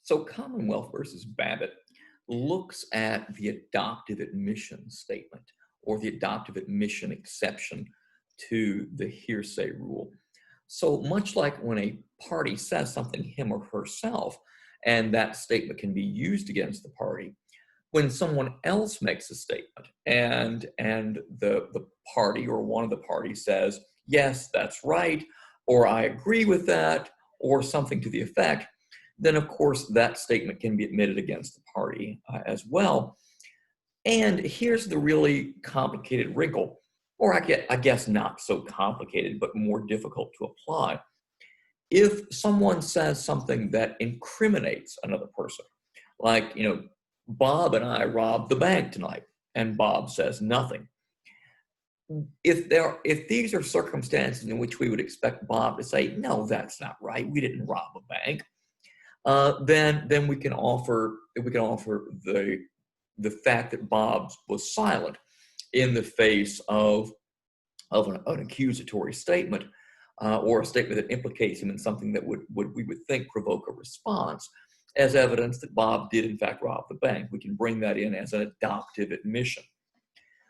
So Commonwealth versus Babbitt looks at the adoptive admission statement or the adoptive admission exception to the hearsay rule. So much like when a party says something him or herself, and that statement can be used against the party, when someone else makes a statement and the party or one of the parties says, yes, that's right, or I agree with that, or something to the effect, then of course that statement can be admitted against the party as well. And here's the really complicated wrinkle, or I guess not so complicated, but more difficult to apply. If someone says something that incriminates another person, like, Bob and I robbed the bank tonight, and Bob says nothing. If these are circumstances in which we would expect Bob to say, no, that's not right, we didn't rob a bank, then we can offer the fact that Bob was silent in the face of an accusatory statement or a statement that implicates him in something that we would think provoke a response as evidence that Bob did in fact rob the bank. We can bring that in as an adoptive admission.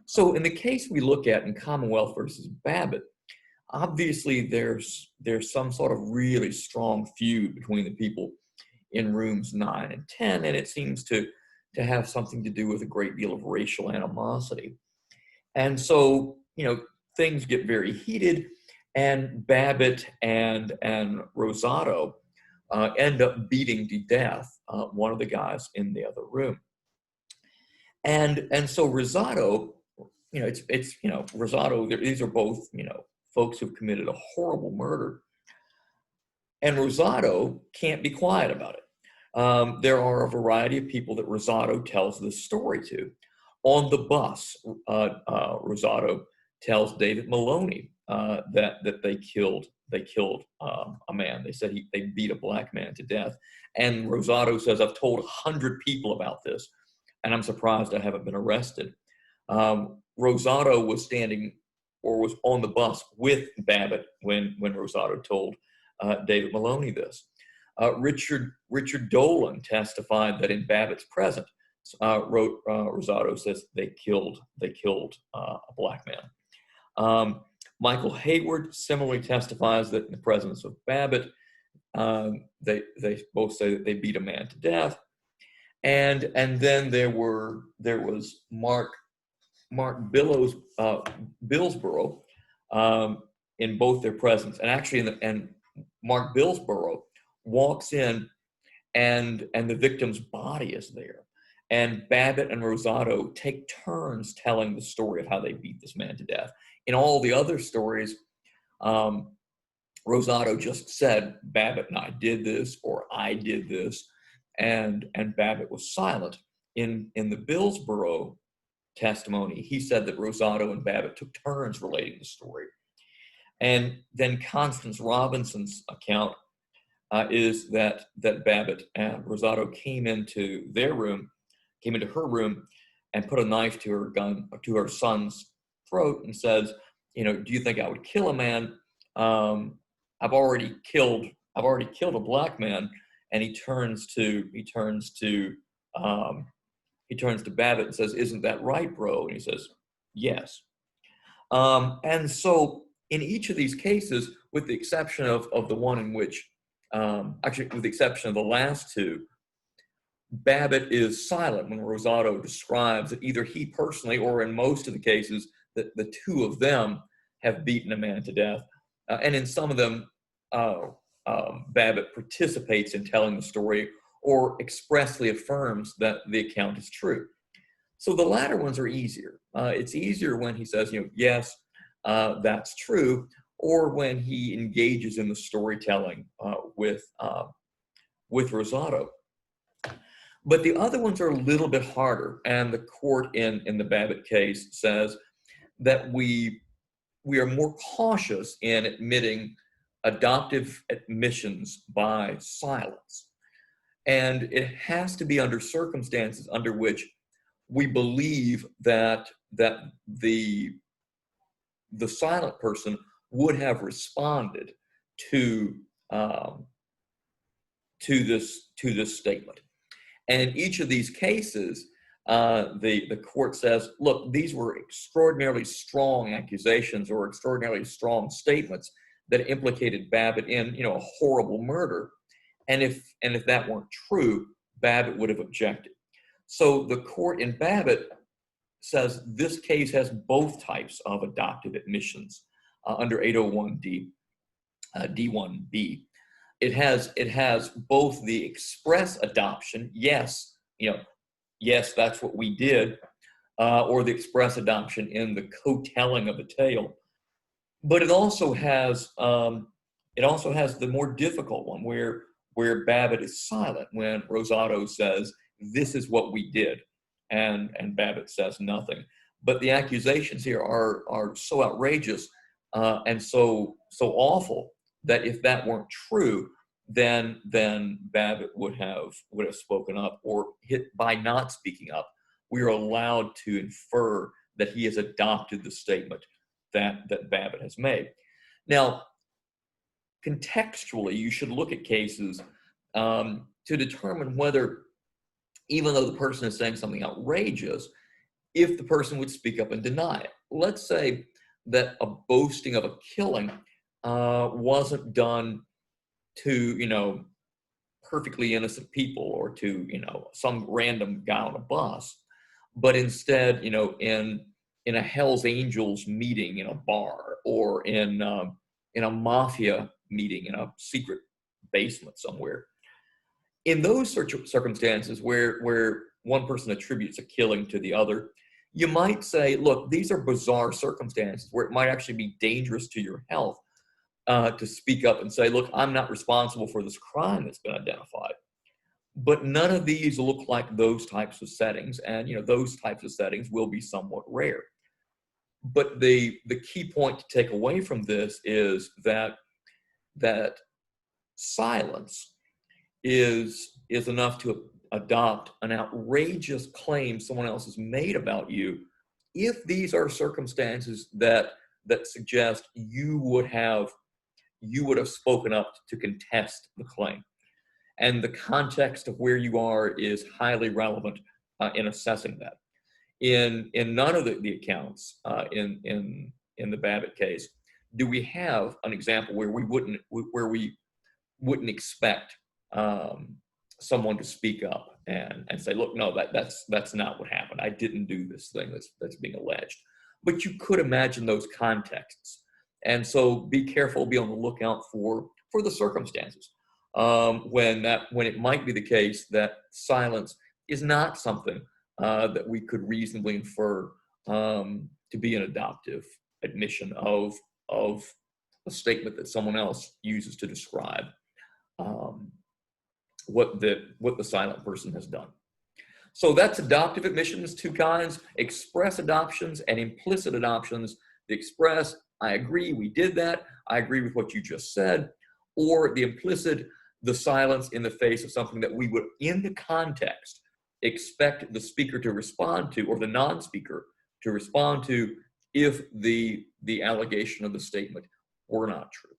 So in the case we look at in Commonwealth versus Babbitt, obviously there's some sort of really strong feud between the people in rooms 9 and 10, and it seems to have something to do with a great deal of racial animosity. And so, things get very heated, and Babbitt and Rosato end up beating to death one of the guys in the other room. And so Rosato, Rosato, these are both, folks who've committed a horrible murder. And Rosato can't be quiet about it. There are a variety of people that Rosato tells this story to. On the bus, Rosato tells David Maloney that they killed a man. They said they beat a black man to death. And Rosato says, I've told 100 people about this, and I'm surprised I haven't been arrested. Rosato was standing or was on the bus with Babbitt when Rosato told David Maloney this. Richard Dolan testified that in Babbitt's presence, Rosato says they killed a black man. Michael Hayward similarly testifies that in the presence of Babbitt, they both say that they beat a man to death. And then there was Mark Billsborough in both their presence, and actually and Mark Billsborough walks in, and the victim's body is there. And Babbitt and Rosato take turns telling the story of how they beat this man to death. In all the other stories, Rosato just said, Babbitt and I did this, or I did this, and Babbitt was silent. In the Billsborough testimony, he said that Rosato and Babbitt took turns relating the story. And then Constance Robinson's account is that Babbitt and Rosato came into her room and put a knife to her son's throat and says, do you think I would kill a man? I've already killed a black man. And he turns to Babbitt and says, isn't that right, bro? And he says, yes. And so in each of these cases, with the exception of the one in which, actually with the exception of the last two, Babbitt is silent when Rosato describes that either he personally or in most of the cases that the two of them have beaten a man to death. And in some of them, Babbitt participates in telling the story or expressly affirms that the account is true. So the latter ones are easier. It's easier when he says, yes, that's true, or when he engages in the storytelling with Rosato. But the other ones are a little bit harder, and the court in the Babbitt case says that we are more cautious in admitting adoptive admissions by silence. And it has to be under circumstances under which we believe that the silent person would have responded to to this statement. And in each of these cases, the court says, look, these were extraordinarily strong accusations or extraordinarily strong statements that implicated Babbitt in, a horrible murder. And if that weren't true, Babbitt would have objected. So the court in Babbitt says this case has both types of adoptive admissions under 801D, D1B. It has both the express adoption, yes, yes, that's what we did, or the express adoption in the co-telling of the tale. But it also has the more difficult one where Babbitt is silent when Rosado says, this is what we did, and Babbitt says nothing. But the accusations here are so outrageous and so awful that if that weren't true, then Babbitt would have spoken up, or by not speaking up, we are allowed to infer that he has adopted the statement that Babbitt has made. Now, contextually, you should look at cases to determine whether, even though the person is saying something outrageous, if the person would speak up and deny it. Let's say that a boasting of a killing wasn't done to, perfectly innocent people or to, some random guy on a bus, but instead, in a Hell's Angels meeting in a bar, or in a mafia meeting in a secret basement somewhere. In those circumstances where one person attributes a killing to the other, you might say, look, these are bizarre circumstances where it might actually be dangerous to your health to speak up and say, look, I'm not responsible for this crime that's been identified. But none of these look like those types of settings, and those types of settings will be somewhat rare. But the key point to take away from this is that silence is enough to adopt an outrageous claim someone else has made about you, if these are circumstances that suggest you would have spoken up to contest the claim. And the context of where you are is highly relevant in assessing that. In none of the accounts in the Babbitt case do we have an example where we wouldn't expect someone to speak up and say, look, no, that's not what happened. I didn't do this thing that's being alleged. But you could imagine those contexts. And so be careful, be on the lookout for the circumstances when it might be the case that silence is not something that we could reasonably infer to be an adoptive admission of a statement that someone else uses to describe what the silent person has done. So that's adoptive admissions, two kinds: express adoptions and implicit adoptions. The express, I agree, we did that, I agree with what you just said. Or the implicit, the silence in the face of something that we would, in the context, expect the speaker to respond to, or the non-speaker to respond to, if the allegation of the statement were not true.